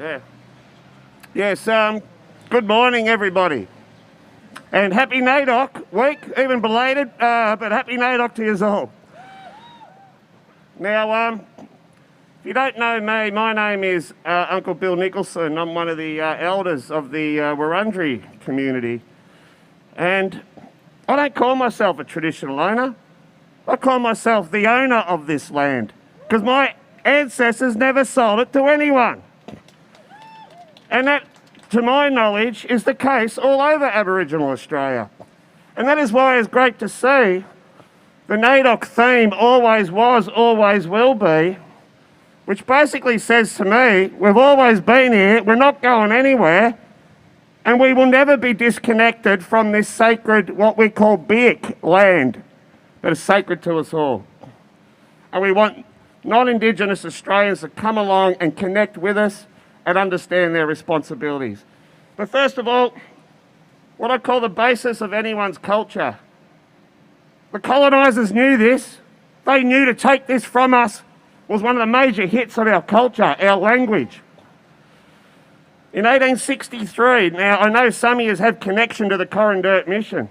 Yeah. Yes, good morning, everybody. And happy NAIDOC week, even belated, but happy NAIDOC to you all. Now, if you don't know me, my name is Uncle Bill Nicholson. I'm one of the elders of the Wurundjeri community. And I don't call myself a traditional owner. I call myself the owner of this land, because my ancestors never sold it to anyone. And that, to my knowledge, is the case all over Aboriginal Australia. And that is why it's great to see the NAIDOC theme always was, always will be, which basically says to me, we've always been here, we're not going anywhere, and we will never be disconnected from this sacred, what we call Vic land, that is sacred to us all. And we want non-Indigenous Australians to come along and connect with us and understand their responsibilities. But first of all, what I call the basis of anyone's culture. The colonisers knew this. They knew to take this from us was one of the major hits of our culture, our language. In 1863, now I know some of you have connection to the Corrandirt mission,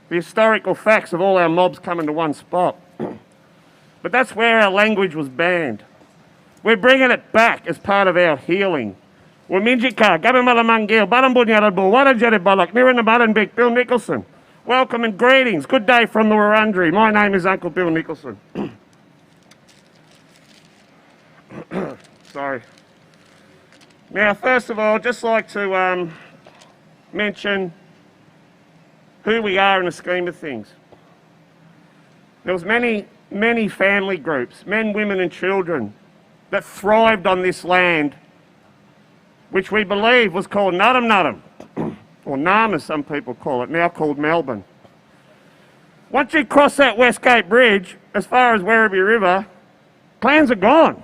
the historical facts of all our mobs coming to one spot. But that's where our language was banned. We're bringing it back as part of our healing. Waminjika, Gabamalamangil, Barambunyarabu, Warajarebalak, Niranabaran Vic, Bill Nicholson. Welcome and greetings. Good day from the Wurundjeri. My name is Uncle Bill Nicholson. Sorry. Now, first of all, I'd just like to mention who we are in the scheme of things. There was many family groups, men, women and children, that thrived on this land, which we believe was called Nudum Nudum, or Naarm as some people call it, now called Melbourne. Once you cross that Westgate Bridge, as far as Werribee River, clans are gone.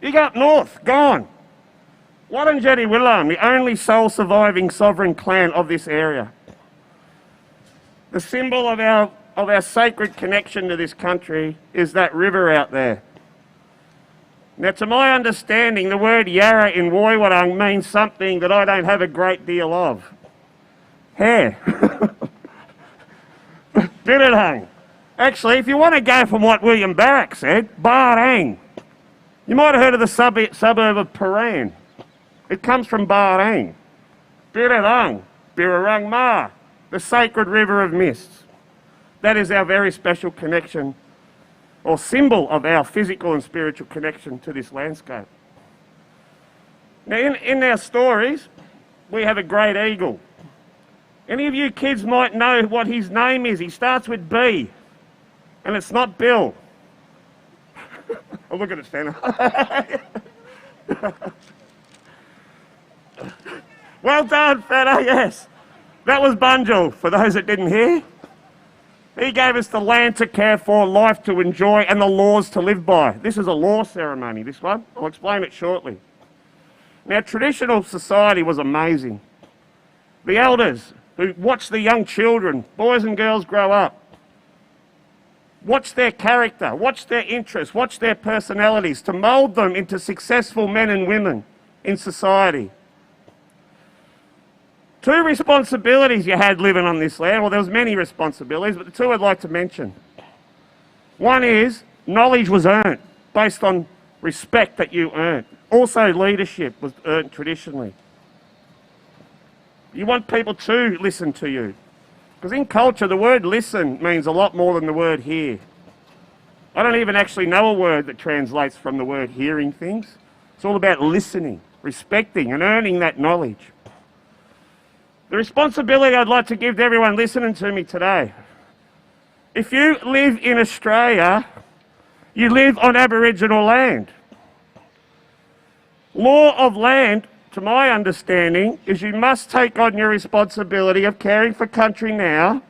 You go up north, gone. Wurundjeri Willam, the only sole surviving sovereign clan of this area. The symbol of our sacred connection to this country is that river out there. Now, to my understanding, the word Yarra in Woiwurrung means something that I don't have a great deal of. Hair. Birrarung. Actually, if you want to go from what William Barrack said, Barang. You might have heard of the suburb of Paran. It comes from Barang. Birrarung. Birrarung Ma. The sacred river of mists. That is our very special connection, or symbol of our physical and spiritual connection to this landscape. Now, in our stories, we have a great eagle. Any of you kids might know what his name is. He starts with B, and it's not Bill. Oh, look at it, Santa. Well done, Feta, yes. That was Bunjil, for those that didn't hear. He gave us the land to care for, life to enjoy, and the laws to live by. This is a law ceremony, this one. I'll explain it shortly. Now, traditional society was amazing. The elders who watched the young children, boys and girls, grow up, watch their character, watch their interests, watch their personalities, to mould them into successful men and women in society. Two responsibilities you had living on this land. Well, there was many responsibilities, but the two I'd like to mention. One is knowledge was earned based on respect that you earned. Also, leadership was earned traditionally. You want people to listen to you. Because in culture, the word listen means a lot more than the word hear. I don't even actually know a word that translates from the word hearing things. It's all about listening, respecting and earning that knowledge. The responsibility I'd like to give to everyone listening to me today. If you live in Australia, you live on Aboriginal land. Law of land, to my understanding, is you must take on your responsibility of caring for country now,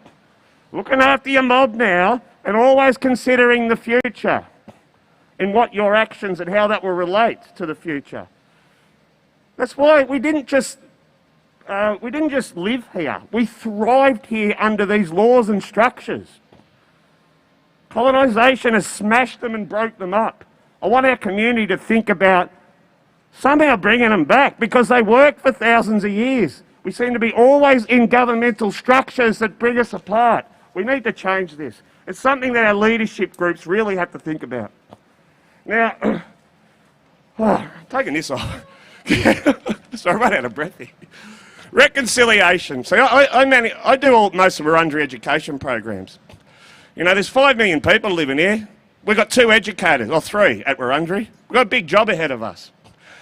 looking after your mob now, and always considering the future in what your actions and how that will relate to the future. That's why we didn't just live here. We thrived here under these laws and structures. Colonisation has smashed them and broke them up. I want our community to think about somehow bringing them back because they worked for thousands of years. We seem to be always in governmental structures that bring us apart. We need to change this. It's something that our leadership groups really have to think about. Now, taking this off. Sorry, I ran out of breath here. Reconciliation. So I do most of Wurundjeri education programs. You know, there's 5 million people living here. We've got 2 educators, or 3 at Wurundjeri. We've got a big job ahead of us.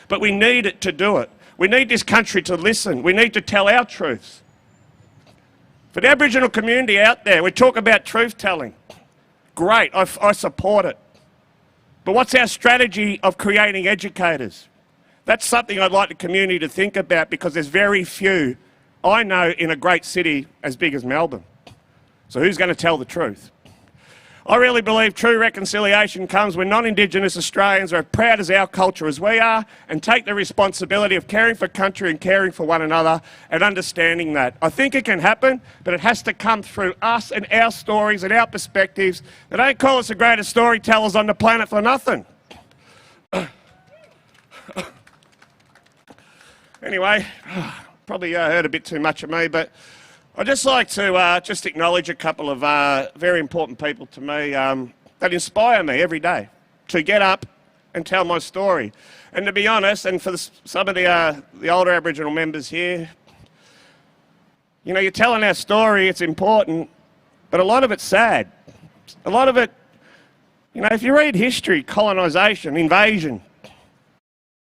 But we need it to do it. We need this country to listen. We need to tell our truths. For the Aboriginal community out there, we talk about truth-telling. Great, I support it. But what's our strategy of creating educators? That's something I'd like the community to think about because there's very few I know in a great city as big as Melbourne. So who's going to tell the truth? I really believe true reconciliation comes when non-Indigenous Australians are as proud as our culture as we are and take the responsibility of caring for country and caring for one another and understanding that. I think it can happen, but it has to come through us and our stories and our perspectives. They don't call us the greatest storytellers on the planet for nothing. Anyway, probably heard a bit too much of me, but I'd just like to just acknowledge a couple of very important people to me that inspire me every day to get up and tell my story. And to be honest, and for some of the older Aboriginal members here, you know, you're telling our story, it's important, but a lot of it's sad. A lot of it, you know, if you read history, colonisation, invasion,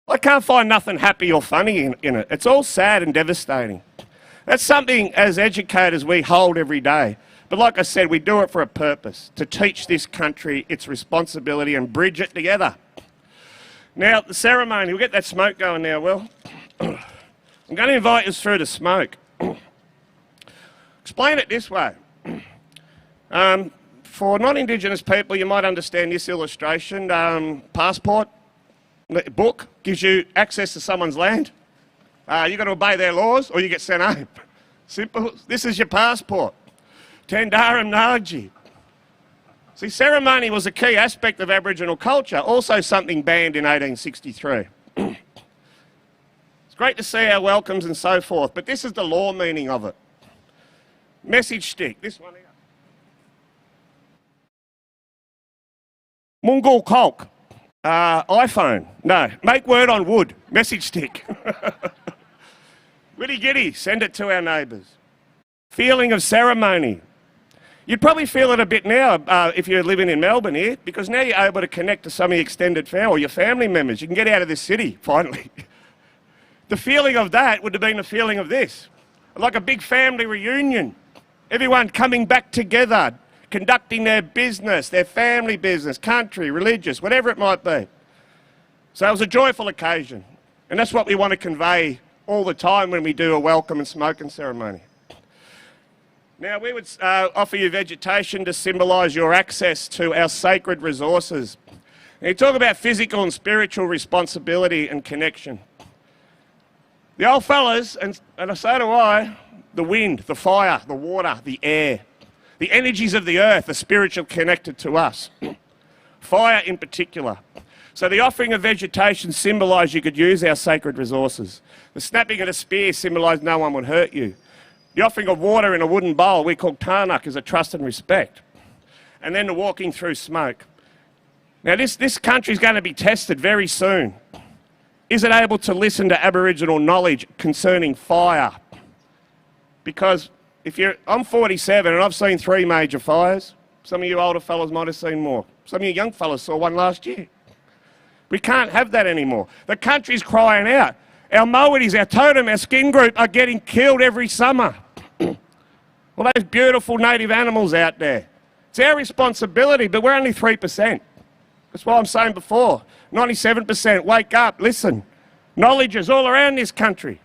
I can't find nothing happy or funny in it. It's all sad and devastating. That's something as educators we hold every day. But like I said, we do it for a purpose, to teach this country its responsibility and bridge it together. Now, the ceremony, we'll get that smoke going now, Will. I'm going to invite us through the smoke. Explain it this way. For non-Indigenous people, you might understand this illustration. Passport, book, gives you access to someone's land. You've got to obey their laws or you get sent home. Simple. This is your passport. Tandarum Naji. See, ceremony was a key aspect of Aboriginal culture, also something banned in 1863. It's great to see our welcomes and so forth, but this is the law meaning of it. Message stick, this one here. Mungul Kolk. iPhone. No. Make word on wood. Message stick. Witty giddy. Send it to our neighbours. Feeling of ceremony. You'd probably feel it a bit now if you're living in Melbourne here, because now you're able to connect to some of your extended family or your family members. You can get out of this city, finally. The feeling of that would have been the feeling of this. Like a big family reunion. Everyone coming back together, conducting their business, their family business, country, religious, whatever it might be. So it was a joyful occasion. And that's what we want to convey all the time when we do a welcome and smoking ceremony. Now, we would offer you vegetation to symbolise your access to our sacred resources. And you talk about physical and spiritual responsibility and connection. The old fellas, and so do I, the wind, the fire, the water, the air, the energies of the earth are spiritual connected to us. Fire in particular. So the offering of vegetation symbolised you could use our sacred resources. The snapping of a spear symbolised no one would hurt you. The offering of water in a wooden bowl we call tarnuk is a trust and respect. And then the walking through smoke. Now this country is going to be tested very soon. Is it able to listen to Aboriginal knowledge concerning fire? Because I'm 47 and I've seen 3 major fires. Some of you older fellas might have seen more. Some of you young fellas saw one last year. We can't have that anymore. The country's crying out. Our Maoris, our totem, our skin group are getting killed every summer. All those beautiful native animals out there. It's our responsibility, but we're only 3%. That's what I'm saying before. 97%, wake up, listen. Knowledge is all around this country.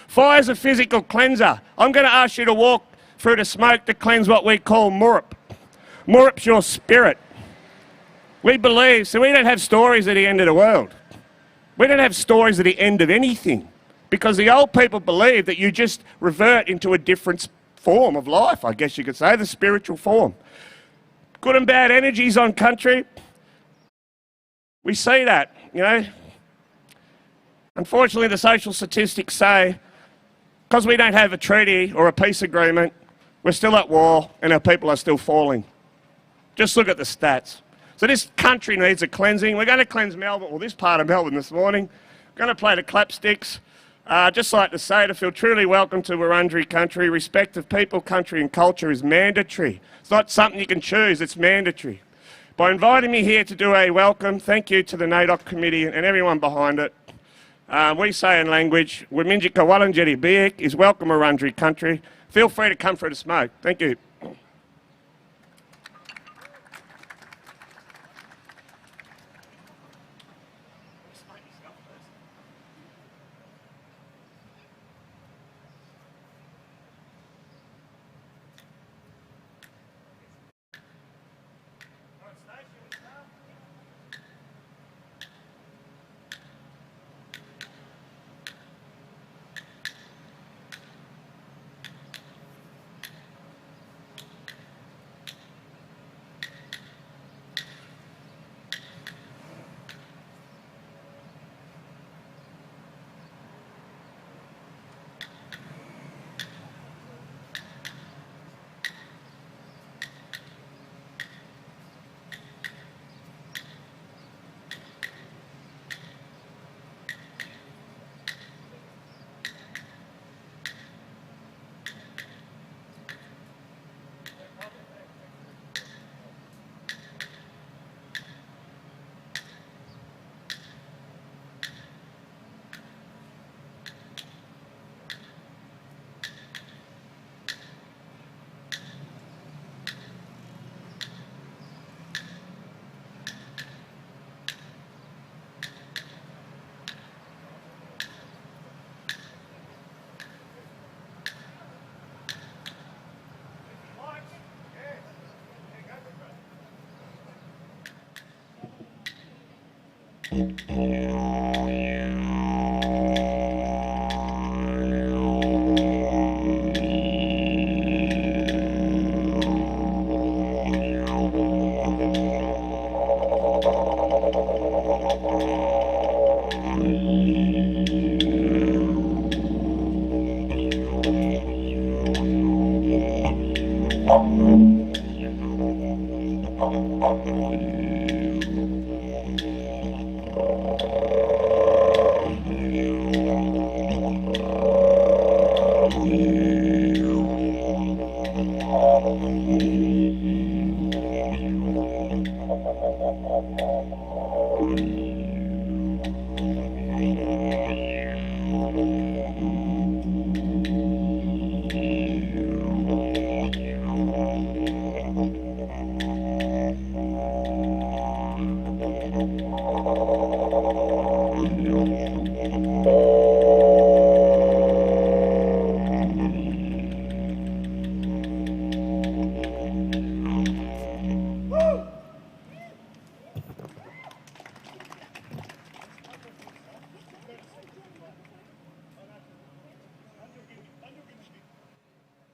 Fire's a physical cleanser. I'm going to ask you to walk through the smoke to cleanse what we call murup. Murup's your spirit. We believe, so we don't have stories at the end of the world. We don't have stories at the end of anything, because the old people believe that you just revert into a different form of life, I guess you could say, the spiritual form. Good and bad energies on country. We see that, you know. Unfortunately, the social statistics say because we don't have a treaty or a peace agreement, we're still at war and our people are still falling. Just look at the stats. So this country needs a cleansing. We're going to cleanse Melbourne, or this part of Melbourne this morning. We're going to play the clapsticks. Just like to say, to feel truly welcome to Wurundjeri country, respect of people, country and culture is mandatory. It's not something you can choose, it's mandatory. By inviting me here to do a welcome, thank you to the NAIDOC committee and everyone behind it. We say in language, Wiminjika Wurundjeri Biik is welcome Wurundjeri country. Feel free to come for a smoke. Thank you.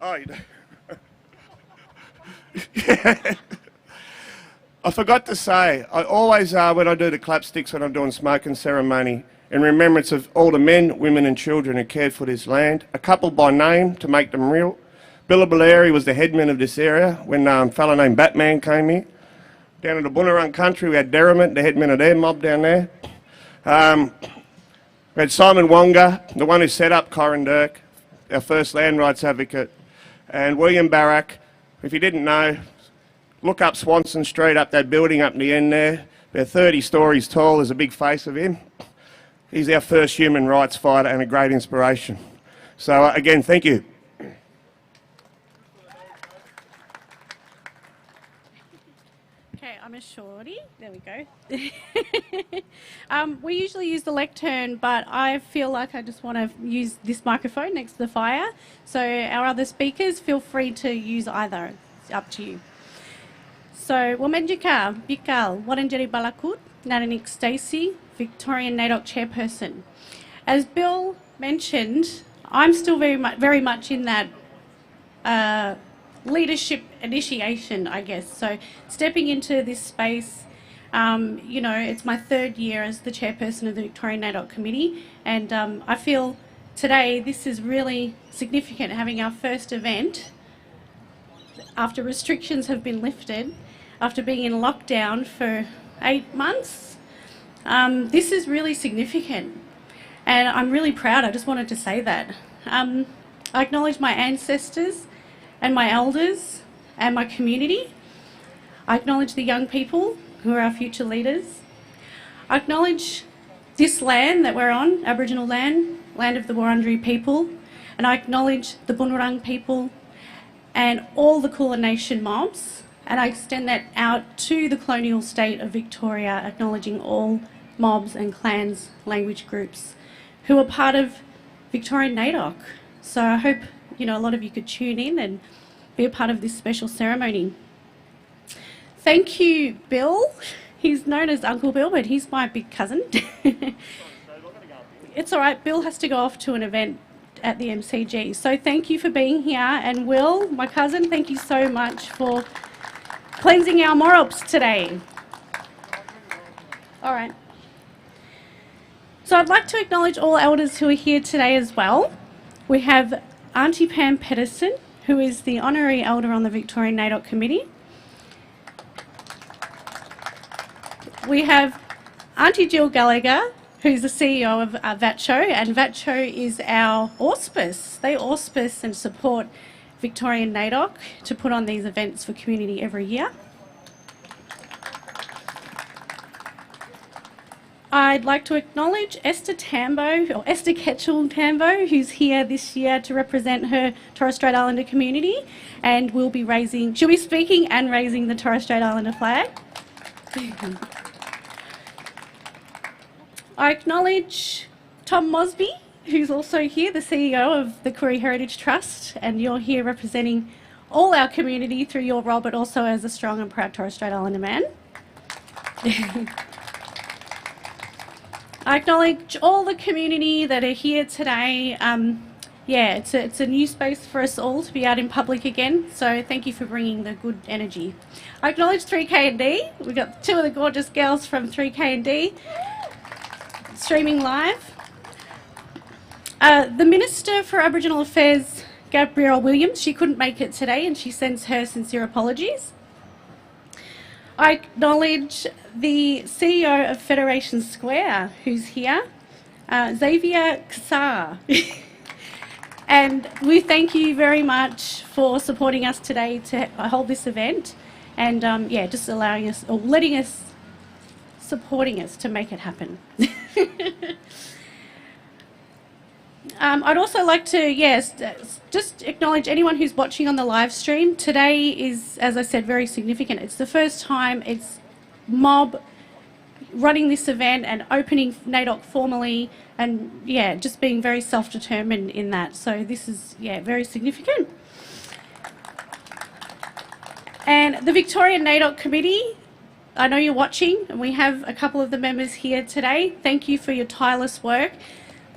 Oh, you do. Yeah. I forgot to say, I always, when I do the clapsticks, when I'm doing smoking ceremony, in remembrance of all the men, women and children who cared for this land, a couple by name to make them real. Billabulary was the headman of this area when a fellow named Batman came here. Down in the Bunurong country, we had Derrimut, the headman of their mob down there. We had Simon Wonga, the one who set up Corrandirk, our first land rights advocate, and William Barrack. If you didn't know, look up Swanson Street, up that building up in the end there. They're 30 stories tall, there's a big face of him. He's our first human rights fighter and a great inspiration. So again, thank you. Okay, I'm a shorty. There we go. We usually use the lectern, but I feel like I just want to use this microphone next to the fire. So our other speakers, feel free to use either. It's up to you. So, Womenjika, Bikal, Wurundjeri Balakut, Naranik Stacey, Victorian NAIDOC chairperson. As Bill mentioned, I'm still very much in that leadership initiation, I guess. So, stepping into this space, You know, it's my 3rd year as the chairperson of the Victorian NAIDOC committee, and I feel today this is really significant, having our first event after restrictions have been lifted, after being in lockdown for 8 months. This is really significant, and I'm really proud. I just wanted to say that. I acknowledge my ancestors and my elders and my community. I acknowledge the young people who are our future leaders. I acknowledge this land that we're on, Aboriginal land, land of the Wurundjeri people, and I acknowledge the Bunurong people and all the Kulin Nation mobs, and I extend that out to the colonial state of Victoria, acknowledging all mobs and clans, language groups who are part of Victorian NAIDOC. So I hope, you know, a lot of you could tune in and be a part of this special ceremony. Thank you, Bill. He's known as Uncle Bill, but he's my big cousin. It's all right. Bill has to go off to an event at the MCG. So thank you for being here. And Will, my cousin, thank you so much for cleansing our morops today. All right. So I'd like to acknowledge all elders who are here today as well. We have Auntie Pam Pedersen, who is the Honorary Elder on the Victorian NAIDOC Committee. We have Auntie Jill Gallagher, who's the CEO of VATCHO, and VATCHO is our auspice. They auspice and support Victorian NAIDOC to put on these events for community every year. I'd like to acknowledge Esther Tambo, or Esther Ketchell Tambo, who's here this year to represent her Torres Strait Islander community, and will be she'll be speaking and raising the Torres Strait Islander flag. I acknowledge Tom Mosby, who's also here, the CEO of the Koori Heritage Trust, and you're here representing all our community through your role, but also as a strong and proud Torres Strait Islander man. I acknowledge all the community that are here today. Yeah, it's a new space for us all to be out in public again, so thank you for bringing the good energy. I acknowledge 3K&D. We've got 2 of the gorgeous girls from 3K&D streaming live. The Minister for Aboriginal Affairs, Gabrielle Williams, she couldn't make it today and she sends her sincere apologies. I acknowledge the CEO of Federation Square, who's here, Xavier Kassar. And we thank you very much for supporting us today to hold this event, and yeah, just allowing us, or letting us, supporting us to make it happen. I'd also like to, yes, just acknowledge anyone who's watching on the live stream. Today is, as I said, very significant. It's the first time it's mob running this event and opening NAIDOC formally, and yeah, just being very self-determined in that. So this is, yeah, very significant. And the Victorian NAIDOC Committee, I know you're watching, and we have a couple of the members here today. Thank you for your tireless work.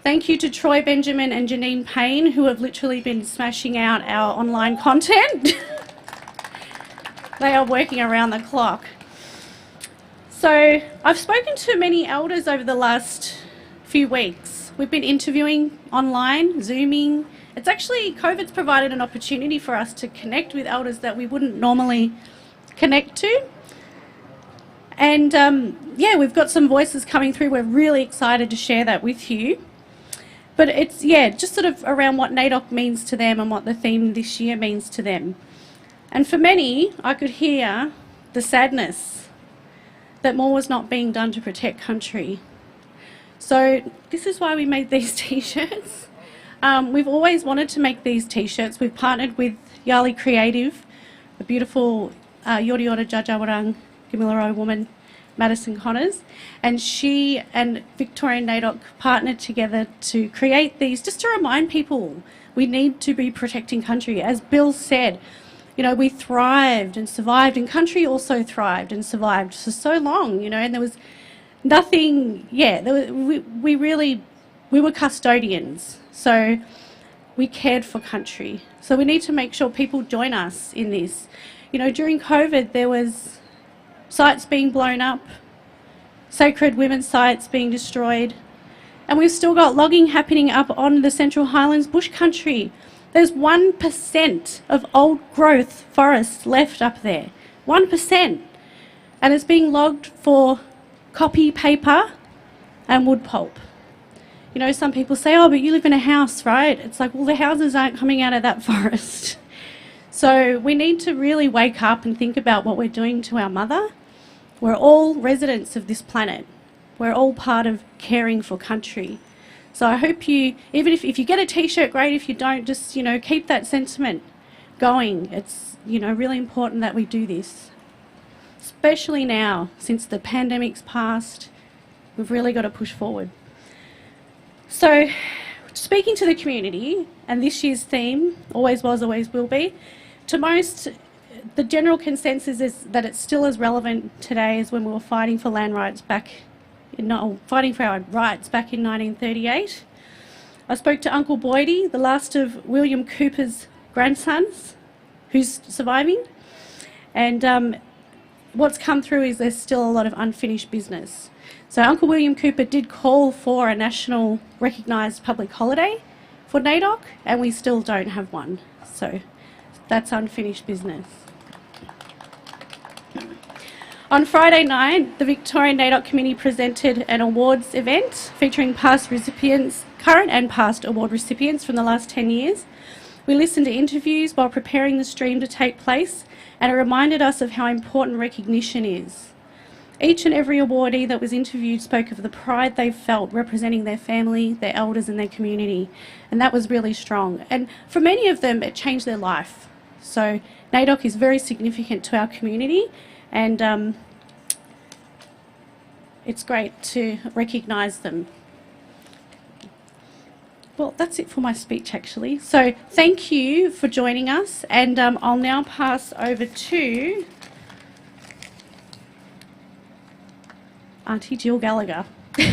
Thank you to Troy Benjamin and Janine Payne, who have literally been smashing out our online content. They are working around the clock. So I've spoken to many elders over the last few weeks. We've been interviewing online, Zooming. It's actually, COVID's provided an opportunity for us to connect with elders that we wouldn't normally connect to. And yeah, we've got some voices coming through. We're really excited to share that with you. But it's, yeah, just sort of around what NAIDOC means to them and what the theme this year means to them. And for many, I could hear the sadness that more was not being done to protect country. So this is why we made these T-shirts. We've always wanted to make these T-shirts. We've partnered with Yali Creative, a beautiful Yorta Yorta Jajawarang Gamilaroi woman, Madison Connors, and she and Victorian NAIDOC partnered together to create these, just to remind people we need to be protecting country. As Bill said, you know, we thrived and survived, and country also thrived and survived for so long, you know, and there was nothing, yeah, we were custodians, so we cared for country. So we need to make sure people join us in this. You know, during COVID there was sites being blown up, sacred women's sites being destroyed. And we've still got logging happening up on the Central Highlands bush country. There's 1% of old growth forests left up there. 1%. And it's being logged for copy paper and wood pulp. You know, some people say, oh, but you live in a house, right? It's like, well, the houses aren't coming out of that forest. So we need to really wake up and think about what we're doing to our mother. We're all residents of this planet. We're all part of caring for country. So I hope you, even if you get a t-shirt, great. If you don't, just, you know, keep that sentiment going. It's, you know, really important that we do this. Especially now, since the pandemic's passed, we've really got to push forward. So, speaking to the community, and this year's theme, always was, always will be, to most, the general consensus is that it's still as relevant today as when we were fighting for land rights fighting for our rights back in 1938. I spoke to Uncle Boydie, the last of William Cooper's grandsons, who's surviving, and what's come through is there's still a lot of unfinished business. So Uncle William Cooper did call for a national recognised public holiday for NAIDOC, and we still don't have one. So that's unfinished business. On Friday night, the Victorian NAIDOC Committee presented an awards event featuring past recipients, current and past award recipients from the last 10 years. We listened to interviews while preparing the stream to take place, and it reminded us of how important recognition is. Each and every awardee that was interviewed spoke of the pride they felt representing their family, their elders and their community, and that was really strong. And for many of them, it changed their life. So NAIDOC is very significant to our community, and it's great to recognise them. Well, that's it for my speech, actually. So thank you for joining us, and I'll now pass over to Auntie Jill Gallagher. Do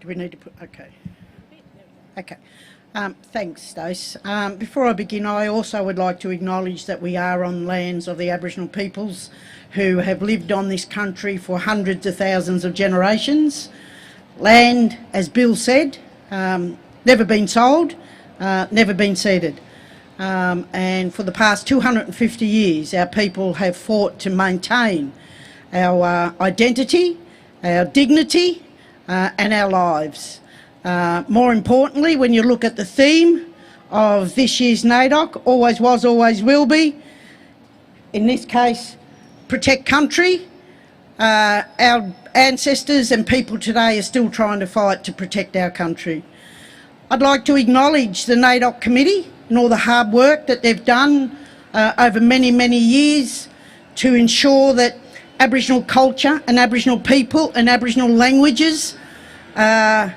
we need to put, okay. Okay. Thanks, Stace. Before I begin, I also would like to acknowledge that we are on lands of the Aboriginal peoples who have lived on this country for hundreds of thousands of generations. Land, as Bill said, never been sold, never been ceded. And for the past 250 years, our people have fought to maintain our identity, our dignity, and our lives. More importantly, when you look at the theme of this year's NAIDOC, always was, always will be, in this case, protect country, our ancestors and people today are still trying to fight to protect our country. I'd like to acknowledge the NAIDOC committee and all the hard work that they've done over many, many years to ensure that Aboriginal culture and Aboriginal people and Aboriginal languages are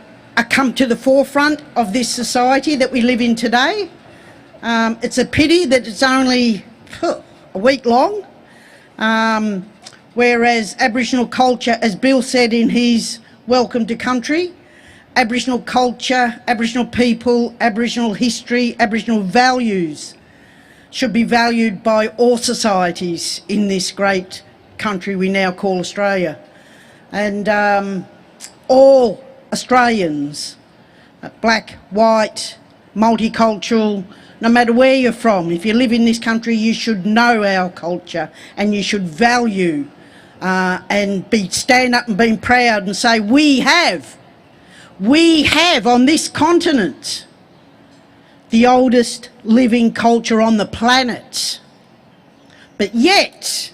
come to the forefront of this society that we live in today. It's a pity that it's only a week long, whereas Aboriginal culture, as Bill said in his welcome to country, Aboriginal culture, Aboriginal people, Aboriginal history, Aboriginal values should be valued by all societies in this great country we now call Australia. And all Australians, black, white, multicultural, no matter where you're from, if you live in this country, you should know our culture and you should value and stand up and be proud and say, we have on this continent the oldest living culture on the planet. But yet,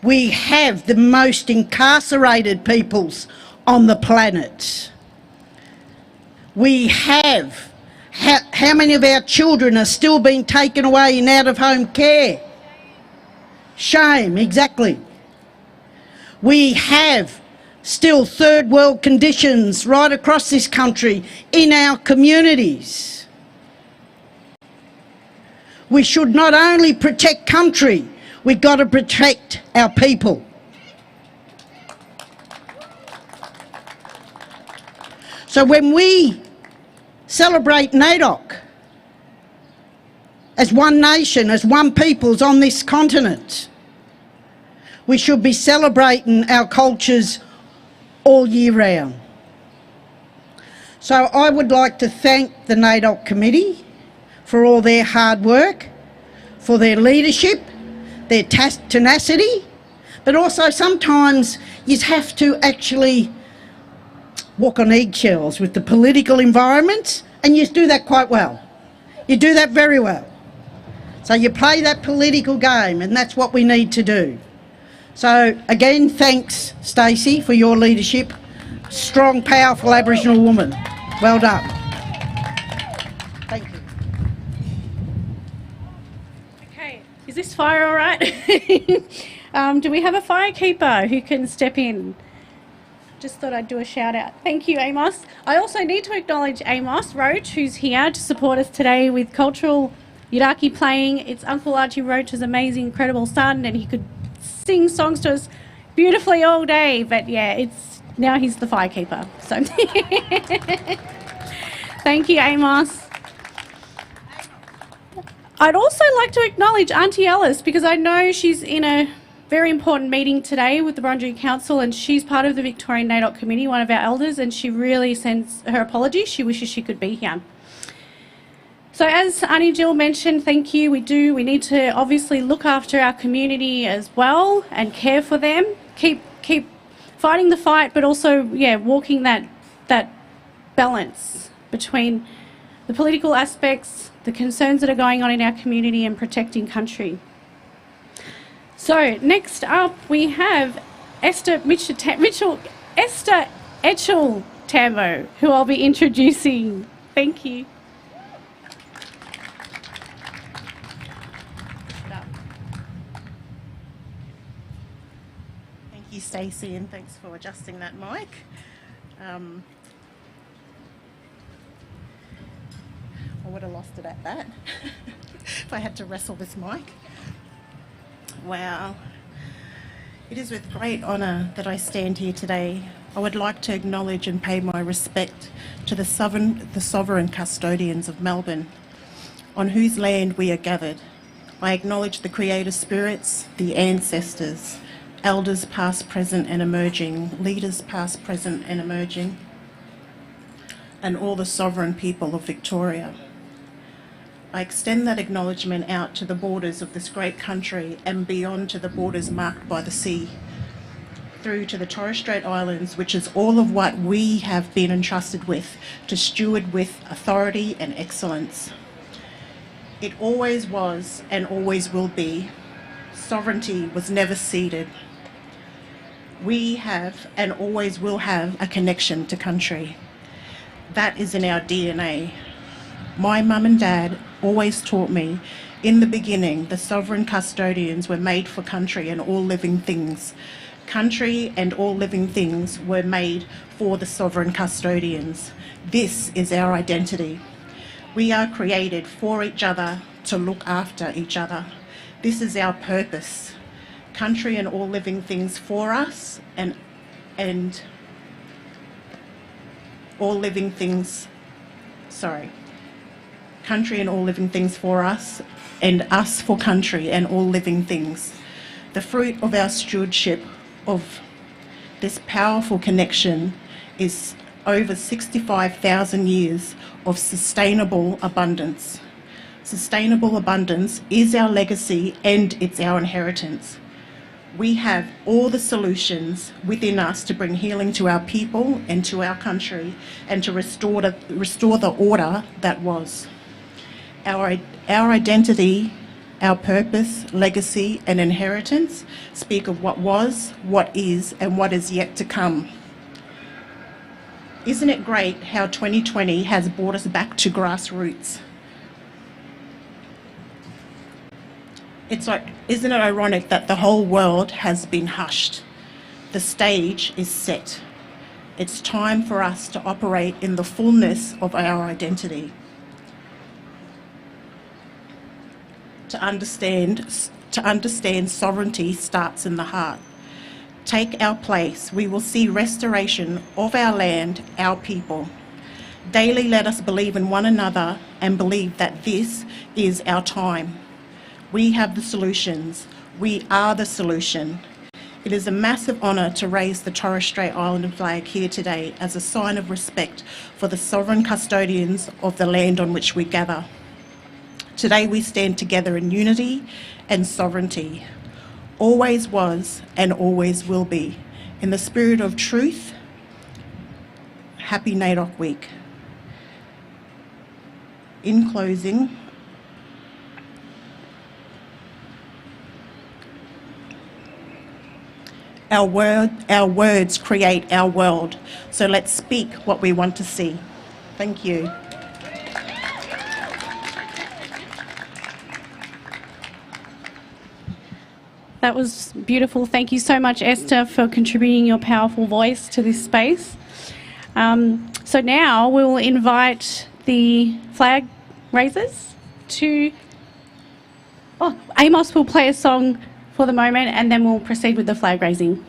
we have the most incarcerated peoples on the planet. We have, how many of our children are still being taken away in out-of-home care? Shame, exactly. We have still third world conditions right across this country in our communities. We should not only protect country, we've got to protect our people. So when we celebrate NAIDOC, as one nation, as one peoples on this continent. We should be celebrating our cultures all year round. So I would like to thank the NAIDOC committee for all their hard work, for their leadership, their tenacity, but also sometimes you have to actually walk on eggshells with the political environment, and you do that quite well. You do that very well. So you play that political game, and that's what we need to do. So again, thanks Stacey for your leadership. Strong, powerful Aboriginal woman. Well done. Thank you. Okay, is this fire all right? Do we have a firekeeper who can step in? Just thought I'd do a shout out. Thank you, Amos. I also need to acknowledge Amos Roach, who's here to support us today with cultural Yidaki playing. It's Uncle Archie Roach's amazing, incredible son, and he could sing songs to us beautifully all day. But yeah, now he's the firekeeper. So thank you, Amos. I'd also like to acknowledge Auntie Alice, because I know she's in a very important meeting today with the Wurundjeri Council, and she's part of the Victorian NAIDOC committee, one of our elders, and she really sends her apologies. She wishes she could be here. So as Auntie Jill mentioned, thank you. We need to obviously look after our community as well and care for them. Keep fighting the fight, but also, yeah, walking that balance between the political aspects, the concerns that are going on in our community, and protecting country. So next up we have Esther Etchell Tambo, who I'll be introducing. Thank you. Thank you, Stacey, and thanks for adjusting that mic. I would have lost it at that if I had to wrestle this mic. Wow. It is with great honour that I stand here today. I would like to acknowledge and pay my respect to the sovereign custodians of Melbourne, on whose land we are gathered. I acknowledge the creator spirits, the ancestors, elders past, present and emerging, leaders past, present and emerging, and all the sovereign people of Victoria. I extend that acknowledgement out to the borders of this great country and beyond to the borders marked by the sea, through to the Torres Strait Islands, which is all of what we have been entrusted with to steward with authority and excellence. It always was and always will be. Sovereignty was never ceded. We have and always will have a connection to country. That is in our DNA. My mum and dad always taught me, in the beginning, the sovereign custodians were made for country and all living things. Country and all living things were made for the sovereign custodians. This is our identity. We are created for each other, to look after each other. This is our purpose. Country and all living things for us, and all living things, country and all living things for us, and us for country and all living things. The fruit of our stewardship of this powerful connection is over 65,000 years of sustainable abundance. Sustainable abundance is our legacy and it's our inheritance. We have all the solutions within us to bring healing to our people and to our country, and to restore the order that was. Our identity, our purpose, legacy and inheritance speak of what was, what is and what is yet to come. Isn't it great how 2020 has brought us back to grassroots? Isn't it ironic that the whole world has been hushed? The stage is set. It's time for us to operate in the fullness of our identity. To understand sovereignty starts in the heart. Take our place. We will see restoration of our land, our people. Daily let us believe in one another and believe that this is our time. We have the solutions. We are the solution. It is a massive honour to raise the Torres Strait Islander flag here today as a sign of respect for the sovereign custodians of the land on which we gather. Today we stand together in unity and sovereignty. Always was and always will be. In the spirit of truth, happy NAIDOC Week. In closing, our words create our world, so let's speak what we want to see. Thank you. That was beautiful. Thank you so much, Esther, for contributing your powerful voice to this space. So now we'll invite the flag raisers to... Oh, Amos will play a song for the moment and then we'll proceed with the flag raising.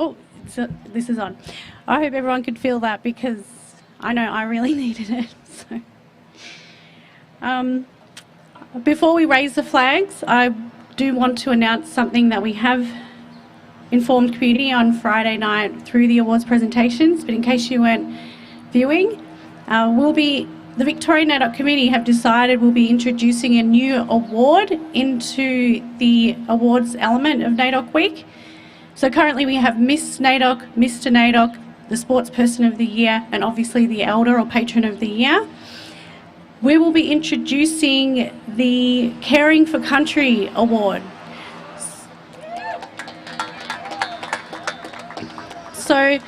Oh, so this is on. I hope everyone could feel that because I know I really needed it. So, before we raise the flags, I do want to announce something that we have informed community on Friday night through the awards presentations, but in case you weren't viewing, the Victorian NAIDOC committee have decided we'll be introducing a new award into the awards element of NAIDOC Week. So currently we have Miss NAIDOC, Mr NAIDOC, the Sportsperson of the Year, and obviously the Elder or Patron of the Year. We will be introducing the Caring for Country Award. So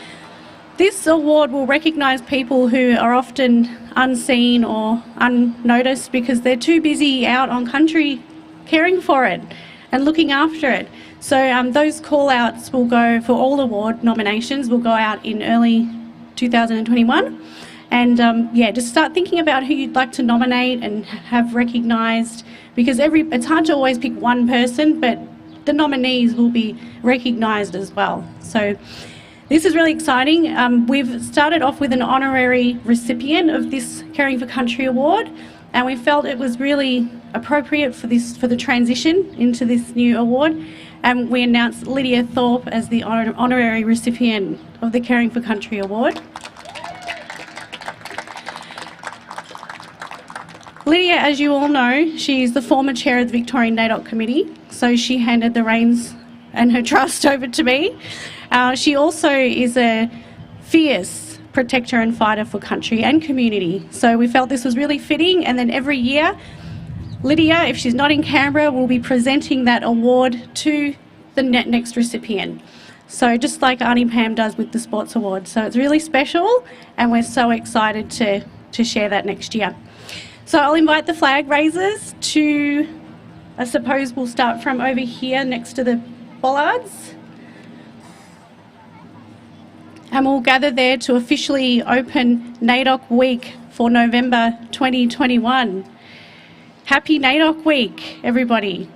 this award will recognise people who are often unseen or unnoticed because they're too busy out on country caring for it and looking after it. So those call-outs will go for all award nominations will go out in early 2021. And yeah, just start thinking about who you'd like to nominate and have recognised, because it's hard to always pick one person, but the nominees will be recognised as well. So this is really exciting. We've started off with an honorary recipient of this Caring for Country Award, and we felt it was really appropriate for the transition into this new award. And we announced Lydia Thorpe as the honorary recipient of the Caring for Country Award. Lydia, as you all know, she's the former chair of the Victorian NAIDOC committee, so she handed the reins and her trust over to me. She also is a fierce protector and fighter for country and community, so we felt this was really fitting. And then every year, Lydia, if she's not in Canberra, will be presenting that award to the next recipient. So just like Auntie Pam does with the Sports Award. So it's really special and we're so excited to share that next year. So I'll invite the flag raisers to, I suppose we'll start from over here next to the bollards. And we'll gather there to officially open NAIDOC Week for November 2021. Happy NAIDOC Week, everybody.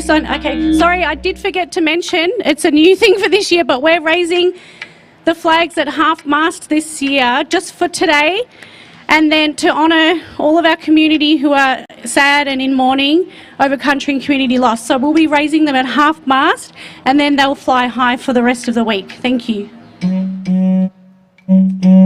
Okay, sorry, I did forget to mention, it's a new thing for this year, but we're raising the flags at half-mast this year, just for today, and then to honour all of our community who are sad and in mourning over country and community loss. So we'll be raising them at half-mast, and then they'll fly high for the rest of the week. Thank you. Thank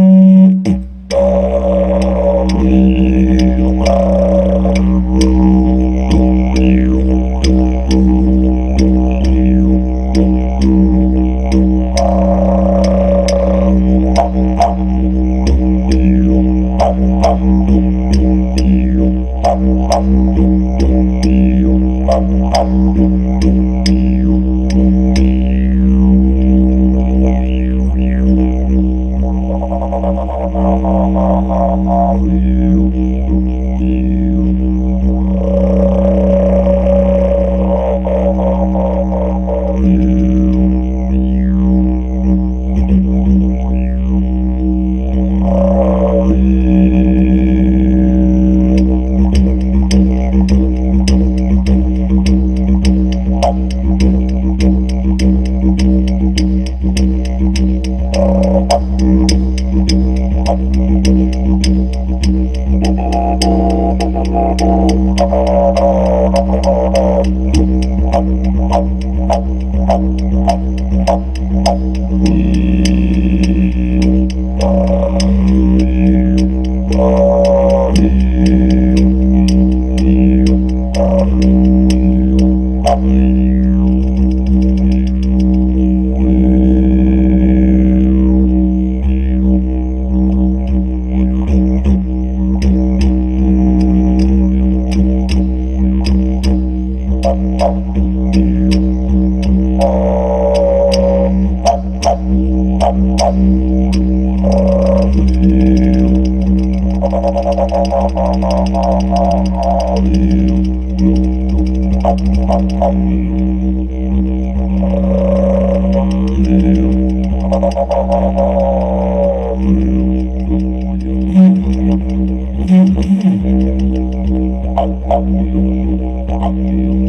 you.